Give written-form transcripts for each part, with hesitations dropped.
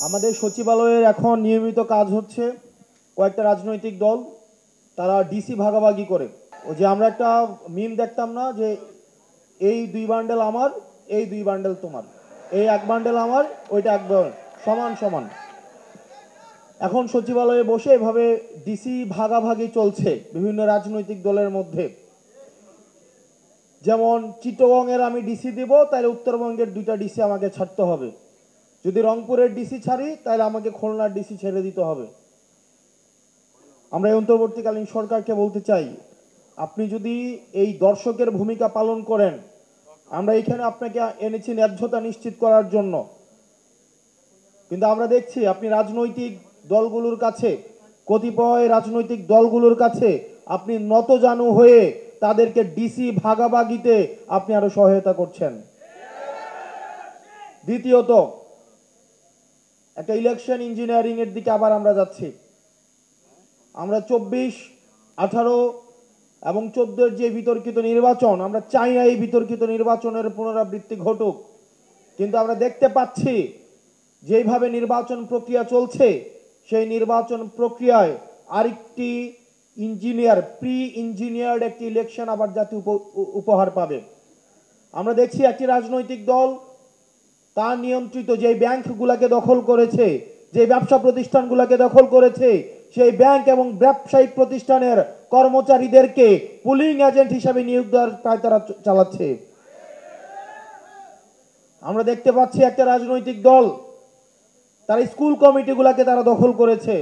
আমাদের সচিবালয়ের এখন নিয়মিত কাজ হচ্ছে কয়েকটা রাজনৈতিক দল তারা ডিসি ভাগাভাগি করে। ও যে আমরা একটা মিম দেখতাম না যে এই 2 বান্ডেল আমার, এই 2 বান্ডেল তোমার, এই 1 বান্ডেল আমার, ওইটা 1 বান্ডেল, সমান সমান। এখন সচিবালয়ে বসে এভাবে ডিসি ভাগাভাগি চলছে বিভিন্ন রাজনৈতিক দলের মধ্যে। যেমন চিটগংয়ের আমি ডিসি দিব, তাহলে উত্তরবঙ্গের 2টা ডিসি আমাকে ছাড়তে হবে। যদি রংপুরের ডিসি ছাড়ি তাহলে আমাকে খুলনার ডিসি ছেড়ে দিতে হবে। আমরা এই অন্তর্বর্তীকালীন সরকারকে বলতে চাই, আপনি যদি এই দর্শকের ভূমিকা পালন করেন, আমরা এখানে আপনাকে এনেছি ন্যায্যতা নিশ্চিত করার জন্য, কিন্তু আমরা দেখছি আপনি রাজনৈতিক দলগুলোর কাছে, কতিপয় রাজনৈতিক দলগুলোর কাছে আপনি নতজানু হয়ে তাদেরকে ডিসি ভাগাভাগিতে আপনি আরো সহায়তা করছেন। দ্বিতীয়ত, একটা ইলেকশন ইঞ্জিনিয়ারিং এর দিকে আবার আমরা যাচ্ছি। আমরা 24, 18 এবং 14 যে বিতর্কিত নির্বাচন, আমরা চাই না এই বিতর্কিত নির্বাচনের পুনরাবৃত্তি ঘটুক, কিন্তু আমরা দেখতে পাচ্ছি যেভাবে নির্বাচন প্রক্রিয়া চলছে, সেই নির্বাচন প্রক্রিয়ায় আরেকটি প্রি ইঞ্জিনিয়ার্ড একটি ইলেকশন আবার জাতি উপহার পাবে। আমরা দেখছি একটি রাজনৈতিক দল তার নিয়ন্ত্রিত যে ব্যাংকগুলোকে দখল করেছে, যে ব্যবসা প্রতিষ্ঠানগুলোকে দখল করেছে, সেই ব্যাংক এবং ব্যবসায়িক প্রতিষ্ঠানের কর্মচারীদেরকে পুলিং এজেন্ট হিসেবে নিয়োগ দেওয়ার কাজ তারা চালাচ্ছে। আমরা দেখতে পাচ্ছি একটা রাজনৈতিক দল তারা স্কুল কমিটিগুলোকে তারা দখল করেছে,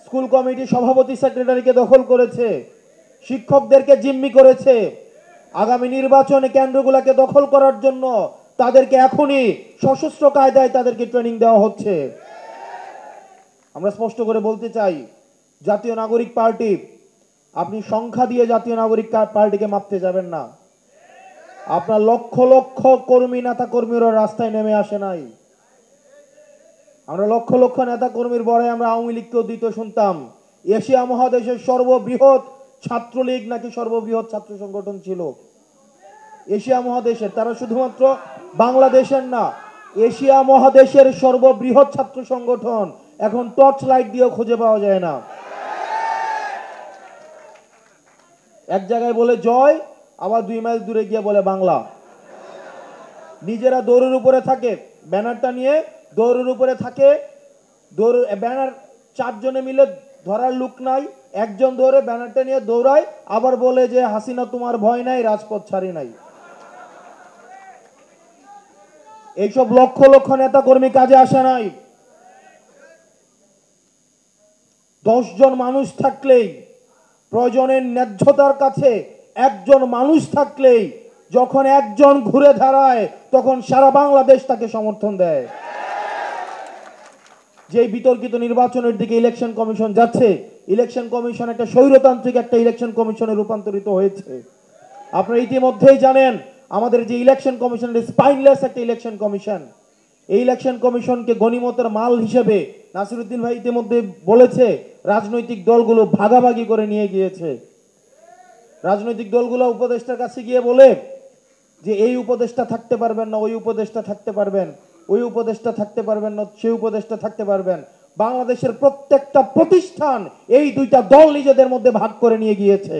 স্কুল কমিটি সভাপতি সেক্রেটারিকে দখল করেছে, শিক্ষকদেরকে জিম্মি করেছে। আগামী নির্বাচনে কেন্দ্রগুলোকে দখল করার জন্য তাদেরকে এখনই সশস্ত্র কায়দায় তাদেরকে ট্রেনিং দেওয়া হচ্ছে। আমরা স্পষ্ট করে বলতে চাই, জাতীয় নাগরিক পার্টি, আপনি সংখ্যা দিয়ে জাতীয় নাগরিক পার্টিকে মাপতে যাবেন না। আপনার লক্ষ লক্ষ কর্মী নেতা কর্মীরা রাস্তায় নেমে আসে নাই। আমরা লক্ষ লক্ষ নেতা কর্মীর বড় আমরা আওয়ামী লীগকেও দিতে শুনতাম। এশিয়া মহাদেশের সর্ববৃহৎ ছাত্রলীগ নাকি সর্ববৃহৎ ছাত্র সংগঠন ছিল এশিয়া মহাদেশের। তারা শুধুমাত্র বাংলাদেশের না, এশিয়া মহাদেশের সর্ববৃহৎ ছাত্র সংগঠন এখন টর্চ লাইট দিয়েও খুঁজে পাওয়া যায় না। এক জায়গায় বলে জয়, আবার 2 মাইল দূরে গিয়ে বলে বাংলা। নিজেরা দৌড়ের উপরে থাকে, ব্যানারটা নিয়ে দৌড়ের উপরে থাকে, ব্যানার 4 জনে মিলে ধরার লোক নাই, একজন ধরে ব্যানারটা নিয়ে দৌড়ায়, আবার বলে যে হাসিনা তোমার ভয় নাই, রাজপথ ছাড়ি নাই। এইসব লক্ষ লক্ষ নেতা কর্মী কাজে আসে নাই। 10 জন মানুষ থাকলেই, প্রয়োজনের ন্যায্যতার কাছে একজন মানুষ থাকলেই, যখন একজন ঘুরে দাঁড়ায় তখন সারা বাংলাদেশ তাকে সমর্থন দেয়। যে বিতর্কিত নির্বাচনের দিকে ইলেকশন কমিশন যাচ্ছে, ইলেকশন কমিশন একটা স্বৈরতান্ত্রিক একটা ইলেকশন কমিশনে রূপান্তরিত হয়েছে। আপনারা ইতিমধ্যেই জানেন আমাদের যে ইলেকশন কমিশন স্পাইনলেস একটা ইলেকশন কমিশন। এই ইলেকশন কমিশনকে গনিমতের মাল হিসেবে নাসিরউদ্দিন ভাই ইতিমধ্যে বলেছে, রাজনৈতিক দলগুলো ভাগাভাগি করে নিয়ে গিয়েছে। রাজনৈতিক দলগুলো উপদেষ্টার কাছে গিয়ে বলে যে এই উপদেষ্টা থাকতে পারবেন না, ওই উপদেষ্টা থাকতে পারবেন, ওই উপদেষ্টা থাকতে পারবেন না, সেই উপদেষ্টা থাকতে পারবেন। বাংলাদেশের প্রত্যেকটা প্রতিষ্ঠান এই 2টা দল নিজেদের মধ্যে ভাগ করে নিয়ে গিয়েছে।